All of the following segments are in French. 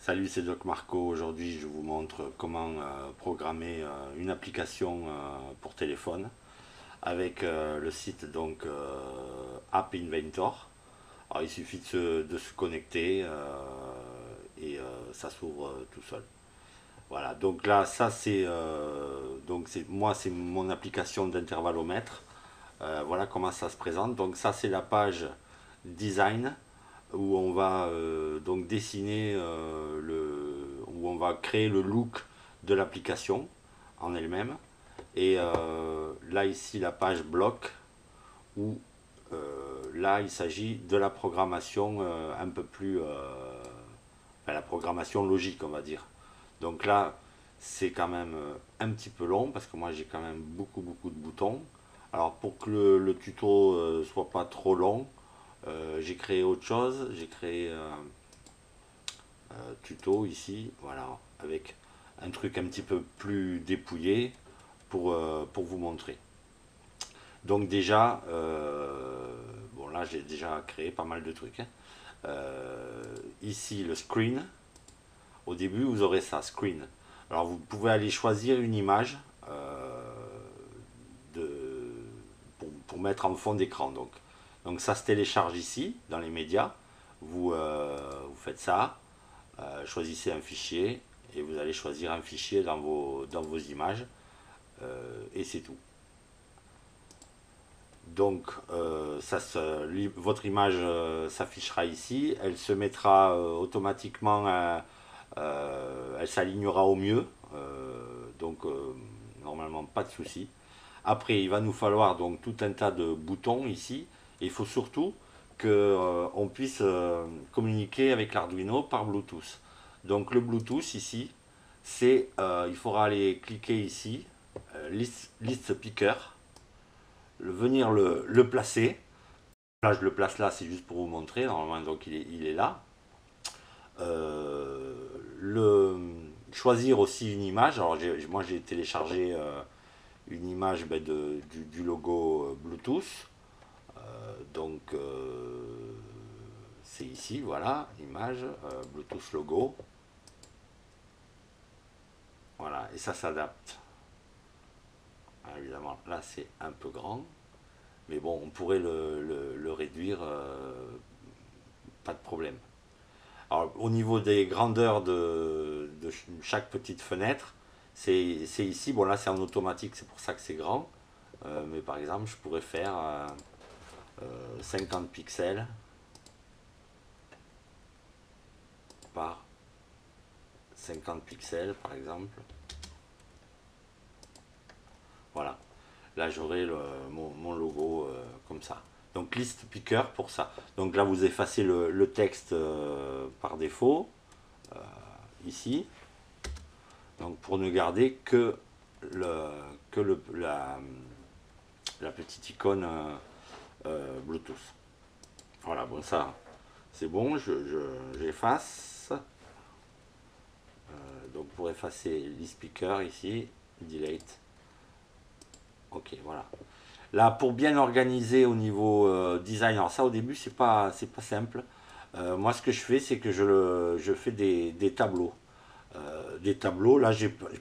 Salut, c'est Doc Marco. Aujourd'hui, je vous montre comment programmer une application pour téléphone avec le site App Inventor. Alors, il suffit de se connecter et ça s'ouvre tout seul. Voilà, donc là, ça c'est mon application d'intervallomètre. Voilà comment ça se présente. Donc ça, c'est la page design où on va donc dessiner où on va créer le look de l'application en elle-même. Et là ici la page bloc où là il s'agit de la programmation un peu plus, enfin, la programmation logique on va dire. Donc là c'est quand même un petit peu long parce que moi j'ai quand même beaucoup de boutons. Alors pour que le tuto soit pas trop long, j'ai créé autre chose, j'ai créé tuto ici, voilà, avec un truc un petit peu plus dépouillé pour vous montrer. Donc déjà, bon là j'ai déjà créé pas mal de trucs. Hein. Ici le screen, au début vous aurez ça, screen. Alors vous pouvez aller choisir une image de, pour mettre en fond d'écran. Donc ça se télécharge ici dans les médias. Vous faites ça, choisissez un fichier et vous allez choisir un fichier dans vos images et c'est tout. Donc votre image s'affichera ici, elle se mettra automatiquement, elle s'alignera au mieux, normalement pas de souci. Après il va nous falloir donc tout un tas de boutons ici, et il faut surtout qu'on puisse communiquer avec l'Arduino par Bluetooth. Donc le Bluetooth ici, il faudra aller cliquer ici, list speaker, venir le placer. Là je le place là, c'est juste pour vous montrer, normalement donc il est là. Choisir aussi une image. Alors moi j'ai téléchargé une image du logo Bluetooth. C'est ici, voilà, image, Bluetooth logo. Voilà, et ça s'adapte. Évidemment, là c'est un peu grand. Mais bon, on pourrait le réduire, pas de problème. Alors, au niveau des grandeurs de chaque petite fenêtre, c'est ici. Bon, là, c'est en automatique, c'est pour ça que c'est grand. Mais par exemple, je pourrais faire 50 pixels par 50 pixels, par exemple. Voilà. Là, j'aurai mon logo comme ça. Donc, list picker pour ça. Donc là, vous effacez le texte par défaut, ici. Donc, pour ne garder que la petite icône Bluetooth. Voilà, bon, ça, c'est bon, j'efface. Donc, pour effacer l'e-speaker ici, delete. Ok, voilà. Là, pour bien organiser au niveau design, alors ça au début, c'est pas simple. Moi, ce que je fais, c'est que je fais des tableaux. Des tableaux, là,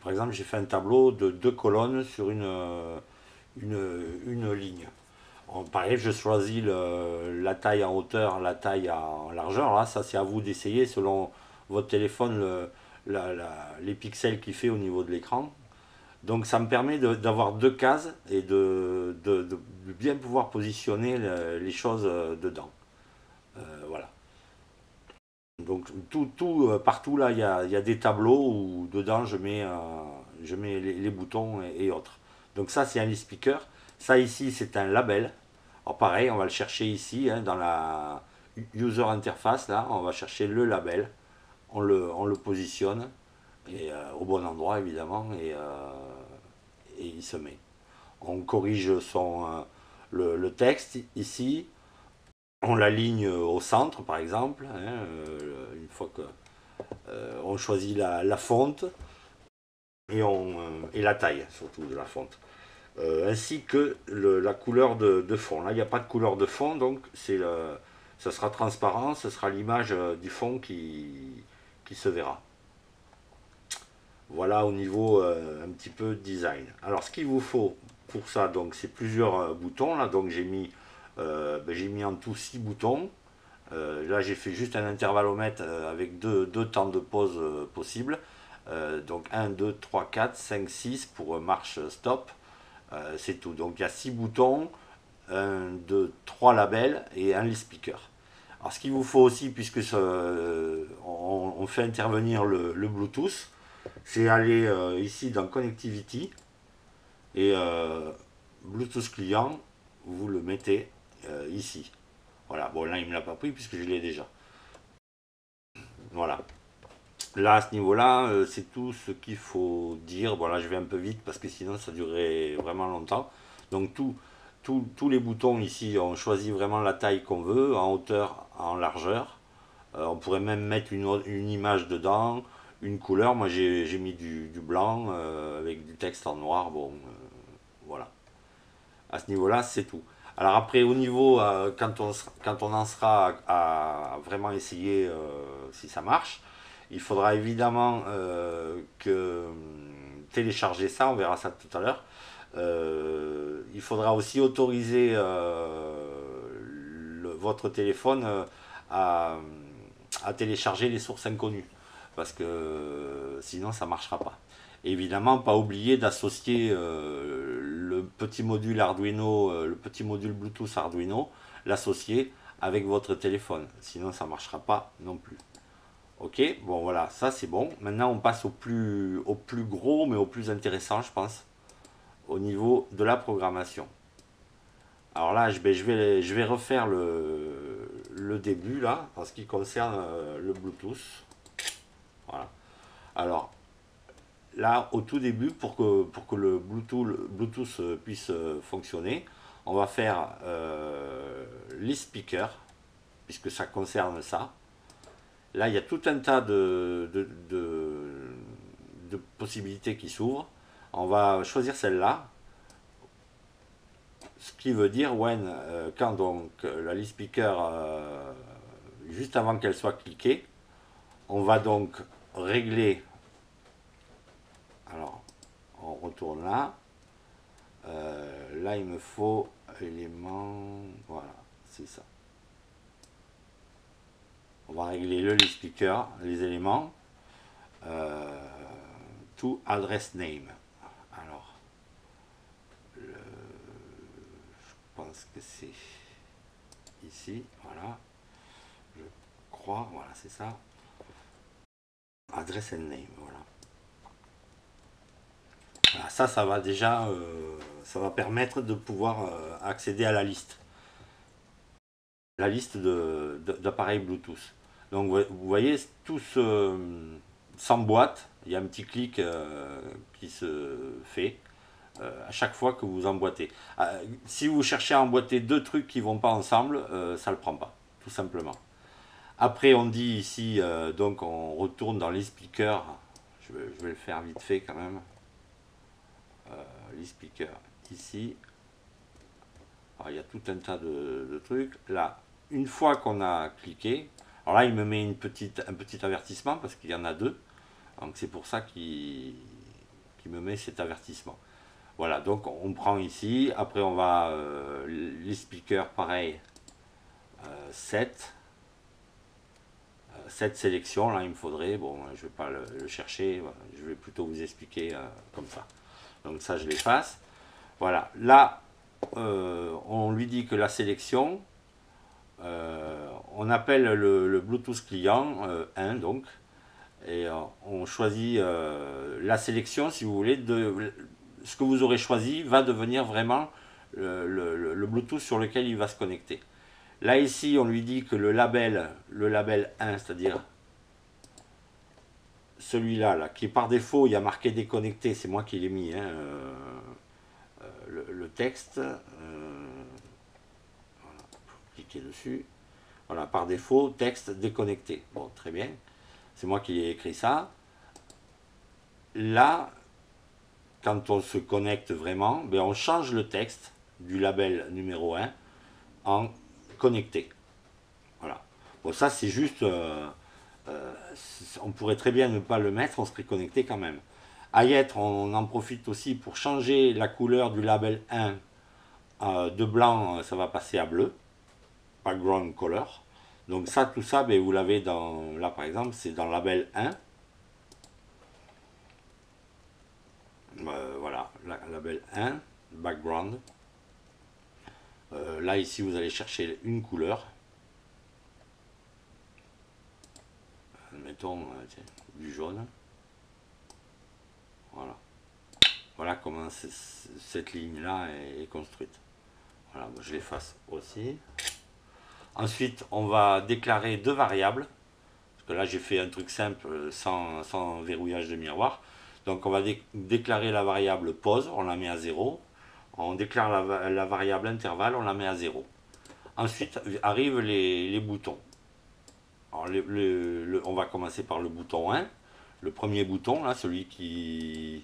par exemple, j'ai fait un tableau de 2 colonnes sur une ligne. Pareil, je choisis la taille en hauteur, la taille en largeur. Là, ça, c'est à vous d'essayer selon votre téléphone, les pixels qu'il fait au niveau de l'écran. Donc ça me permet d'avoir 2 cases et de bien pouvoir positionner les choses dedans. Voilà. Donc partout là, il y a des tableaux où dedans je mets les boutons et autres. Donc ça c'est un e-speaker. Ça ici c'est un label. Alors pareil, on va le chercher ici hein, dans la user interface là, on va chercher le label. On le positionne et, au bon endroit évidemment et il se met. On corrige le texte ici, on l'aligne au centre par exemple, hein, une fois que on choisit la fonte et la taille surtout de la fonte. Ainsi que la couleur de fond. Là il n'y a pas de couleur de fond donc ça sera transparent, ce sera l'image du fond qui se verra. Voilà au niveau un petit peu design. Alors ce qu'il vous faut pour ça, donc c'est plusieurs boutons là. Donc j'ai mis en tout 6 boutons. Là j'ai fait juste un intervallomètre avec deux temps de pause possibles. Donc 1, 2, 3, 4, 5, 6 pour marche stop. C'est tout. Donc il y a 6 boutons, 1, 2, 3 labels et un list speaker. Alors ce qu'il vous faut aussi, puisque on fait intervenir le Bluetooth, c'est aller ici dans Connectivity et Bluetooth client, vous le mettez ici. Voilà, bon là il ne me l'a pas pris puisque je l'ai déjà. Voilà. Là à ce niveau-là, c'est tout ce qu'il faut dire. Bon là je vais un peu vite parce que sinon ça durerait vraiment longtemps. Donc tous les boutons ici, on choisit vraiment la taille qu'on veut, en hauteur, en largeur. On pourrait même mettre une image dedans, une couleur. Moi j'ai mis du blanc avec du texte en noir. Bon, voilà. À ce niveau-là, c'est tout. Alors après, au niveau, quand on en sera vraiment essayer si ça marche, il faudra évidemment télécharger ça, on verra ça tout à l'heure. Il faudra aussi autoriser votre téléphone à télécharger les sources inconnues, parce que sinon ça ne marchera pas. Et évidemment, pas oublier d'associer le petit module Arduino, le petit module Bluetooth Arduino, l'associer avec votre téléphone, sinon ça ne marchera pas non plus. Ok, bon voilà, ça c'est bon. Maintenant on passe au plus gros, mais au plus intéressant, je pense, au niveau de la programmation. Alors là, je vais refaire le début là, en ce qui concerne le Bluetooth. Voilà. Alors là, au tout début, pour que le Bluetooth puisse fonctionner, on va faire les speakers, puisque ça concerne ça. Là, il y a tout un tas de possibilités qui s'ouvrent. On va choisir celle-là. Ce qui veut dire quand donc la list speaker, juste avant qu'elle soit cliquée, on va donc régler. Alors, on retourne là. Là, il me faut élément. Voilà, c'est ça. On va régler le list speaker, les éléments. To address name. Alors, je pense que c'est ici. Voilà. Je crois. Voilà, c'est ça. Address and name. Voilà. Voilà, ça va déjà, ça va permettre de pouvoir accéder à la liste d'appareils Bluetooth. Donc vous voyez, tout s'emboîte, il y a un petit clic qui se fait à chaque fois que vous emboîtez. Si vous cherchez à emboîter deux trucs qui ne vont pas ensemble, ça ne le prend pas, tout simplement. Après on dit ici, donc on retourne dans les speakers, je vais le faire vite fait quand même. Les speakers ici. Alors, il y a tout un tas de trucs. Là, une fois qu'on a cliqué, alors là, il me met un petit avertissement parce qu'il y en a deux. Donc, c'est pour ça qu'il me met cet avertissement. Voilà, donc on prend ici. Après, on va les speakers, pareil, 7. 7 sélections, là, il me faudrait. Bon, je ne vais pas le chercher. Je vais plutôt vous expliquer comme ça. Donc ça, je l'efface. Voilà, là, on lui dit que la sélection, on appelle le Bluetooth client 1, donc, et on choisit la sélection, si vous voulez, ce que vous aurez choisi va devenir vraiment le Bluetooth sur lequel il va se connecter. Là, ici, on lui dit que le label 1, c'est-à-dire celui-là, là, qui est par défaut, il y a marqué déconnecté, c'est moi qui l'ai mis, hein, le texte, voilà, cliquez dessus, voilà, par défaut, texte déconnecté. Bon, très bien, c'est moi qui ai écrit ça. Là, quand on se connecte vraiment, ben on change le texte du label numéro 1 en connecté. Voilà. Bon, ça c'est juste on pourrait très bien ne pas le mettre, on serait connecté quand même. À y être, on en profite aussi pour changer la couleur du label 1 de blanc, ça va passer à bleu, background color. Donc ça, tout ça, ben, vous l'avez dans, là par exemple, c'est dans label 1. Voilà, label 1, background. Là ici, vous allez chercher une couleur. Mettons du jaune. Voilà. Voilà comment cette ligne-là est construite. Voilà, je l'efface aussi. Ensuite, on va déclarer deux variables. Parce que là, j'ai fait un truc simple sans verrouillage de miroir. Donc, on va déclarer la variable pause, on la met à 0. On déclare la variable intervalle, on la met à 0. Ensuite, arrivent les boutons. Alors, on va commencer par le bouton 1. Le premier bouton, là, celui qui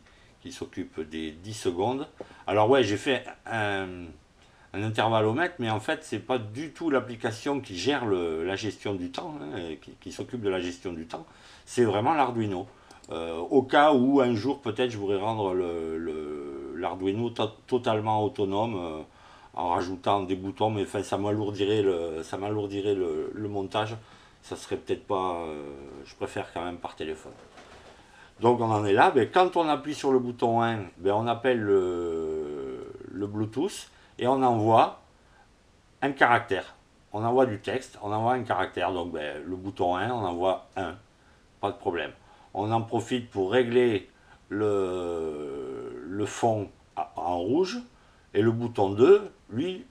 s'occupe des 10 secondes. Alors ouais, j'ai fait un intervallomètre, mais en fait, c'est pas du tout l'application qui gère la gestion du temps, hein, qui s'occupe de la gestion du temps. C'est vraiment l'Arduino. Au cas où un jour, peut-être, je voudrais rendre l'Arduino totalement autonome en rajoutant des boutons, mais enfin, ça m'alourdirait le montage. Ça serait peut-être pas... je préfère quand même par téléphone. Donc on en est là, ben, quand on appuie sur le bouton 1, ben, on appelle le Bluetooth et on envoie un caractère. On envoie du texte, on envoie un caractère, donc ben, le bouton 1, on envoie 1, pas de problème. On en profite pour régler le fond en rouge et le bouton 2, lui,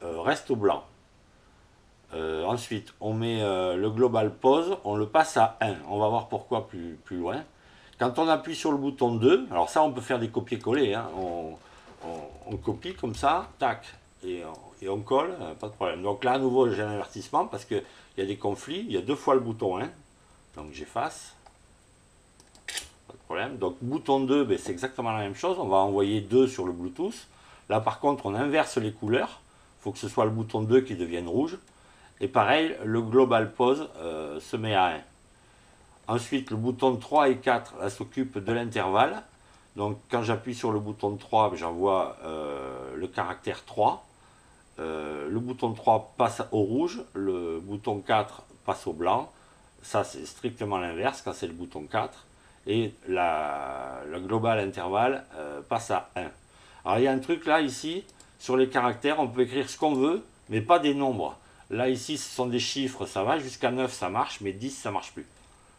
reste au blanc. Ensuite, on met le global pause, on le passe à 1. On va voir pourquoi plus loin. Quand on appuie sur le bouton 2, alors ça on peut faire des copier-coller, hein. On copie comme ça, tac, et on colle, pas de problème. Donc là à nouveau j'ai un avertissement parce qu'il y a des conflits, il y a deux fois le bouton 1, donc j'efface, pas de problème. Donc bouton 2, ben, c'est exactement la même chose, on va envoyer 2 sur le Bluetooth. Là par contre on inverse les couleurs, il faut que ce soit le bouton 2 qui devienne rouge. Et pareil, le global pause se met à 1. Ensuite, le bouton 3 et 4 s'occupe de l'intervalle. Donc, quand j'appuie sur le bouton 3, j'envoie le caractère 3. Le bouton 3 passe au rouge, le bouton 4 passe au blanc. Ça, c'est strictement l'inverse quand c'est le bouton 4. Et le global intervalle passe à 1. Alors, il y a un truc là, ici, sur les caractères, on peut écrire ce qu'on veut, mais pas des nombres. Là, ici, ce sont des chiffres, ça va, jusqu'à 9, ça marche, mais 10, ça marche plus.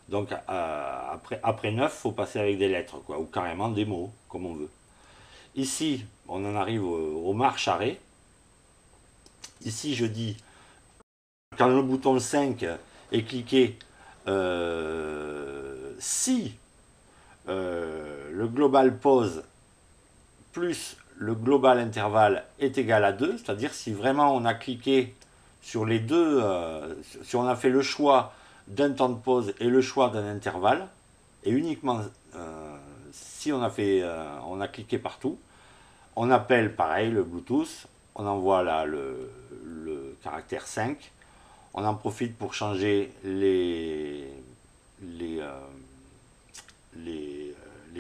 Donc après 9, il faut passer avec des lettres, quoi, ou carrément des mots, comme on veut. Ici, on en arrive aux marches arrêt. Ici, je dis, quand le bouton 5 est cliqué, si le global pause plus le global intervalle est égal à 2, c'est-à-dire si vraiment on a cliqué sur les deux, si on a fait le choix d'un temps de pause et le choix d'un intervalle, et uniquement si on a cliqué partout, on appelle pareil le Bluetooth, on envoie là le caractère 5, on en profite pour changer les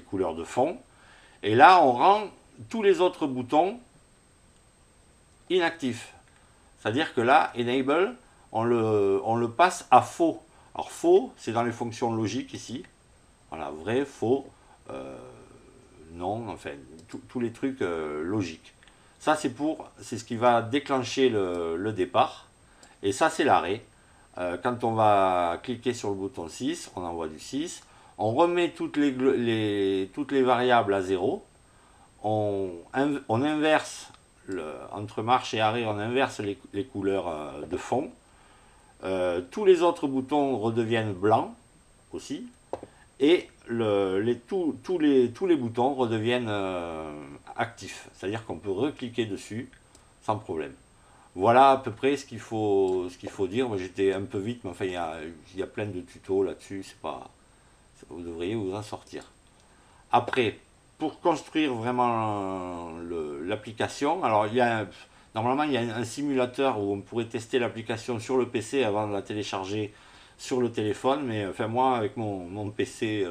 couleurs de fond, et là on rend tous les autres boutons inactifs. C'est-à-dire que là, enable, on le passe à faux. Alors faux, c'est dans les fonctions logiques ici. Voilà, vrai, faux, non, enfin, tous les trucs logiques. Ça, c'est ce qui va déclencher le départ. Et ça, c'est l'arrêt. Quand on va cliquer sur le bouton 6, on envoie du 6. On remet toutes les variables à 0. On inverse, entre marche et arrêt, on inverse les couleurs de fond. Tous les autres boutons redeviennent blancs aussi. Et tous les boutons redeviennent actifs. C'est-à-dire qu'on peut recliquer dessus sans problème. Voilà à peu près ce qu'il faut dire. Moi j'étais un peu vite, mais enfin il y a plein de tutos là-dessus. Vous devriez vous en sortir. Après, pour construire vraiment l'application, alors normalement il y a un simulateur où on pourrait tester l'application sur le PC avant de la télécharger sur le téléphone, mais enfin moi avec mon PC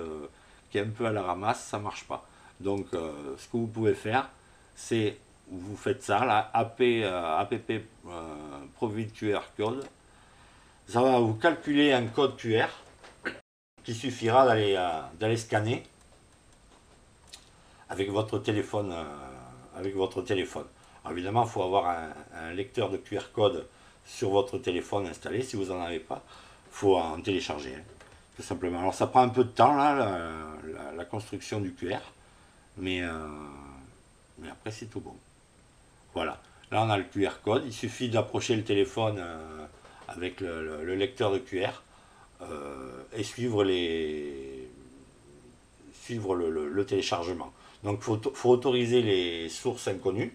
qui est un peu à la ramasse, ça marche pas. Donc ce que vous pouvez faire, c'est vous faites ça, là, app Provide QR Code. Ça va vous calculer un code QR qui suffira d'aller scanner avec votre téléphone. Alors évidemment, il faut avoir un lecteur de QR code sur votre téléphone installé. Si vous n'en avez pas, il faut en télécharger, hein, tout simplement. Alors ça prend un peu de temps, là, la construction du QR, mais, mais après c'est tout bon. Voilà. Là, on a le QR code. Il suffit d'approcher le téléphone avec le lecteur de QR et suivre le téléchargement. Donc, faut autoriser les sources inconnues.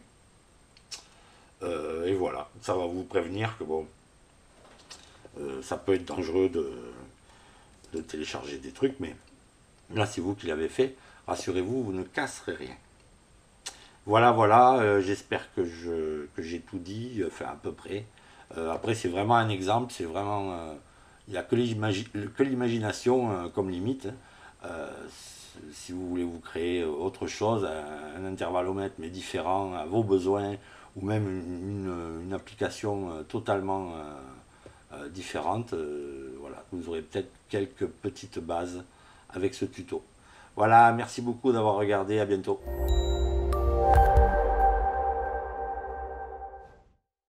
Et voilà, ça va vous prévenir que bon, ça peut être dangereux de télécharger des trucs, mais là, c'est vous qui l'avez fait. Rassurez-vous, vous ne casserez rien. Voilà, voilà, j'espère que j'ai tout dit, enfin à peu près. Après, c'est vraiment un exemple, c'est vraiment. Il n'y a que l'imagination comme limite, hein. Si vous voulez vous créer autre chose, un intervallomètre mais différent à vos besoins, ou même une application totalement différente, voilà, vous aurez peut-être quelques petites bases avec ce tuto. Voilà, merci beaucoup d'avoir regardé, à bientôt.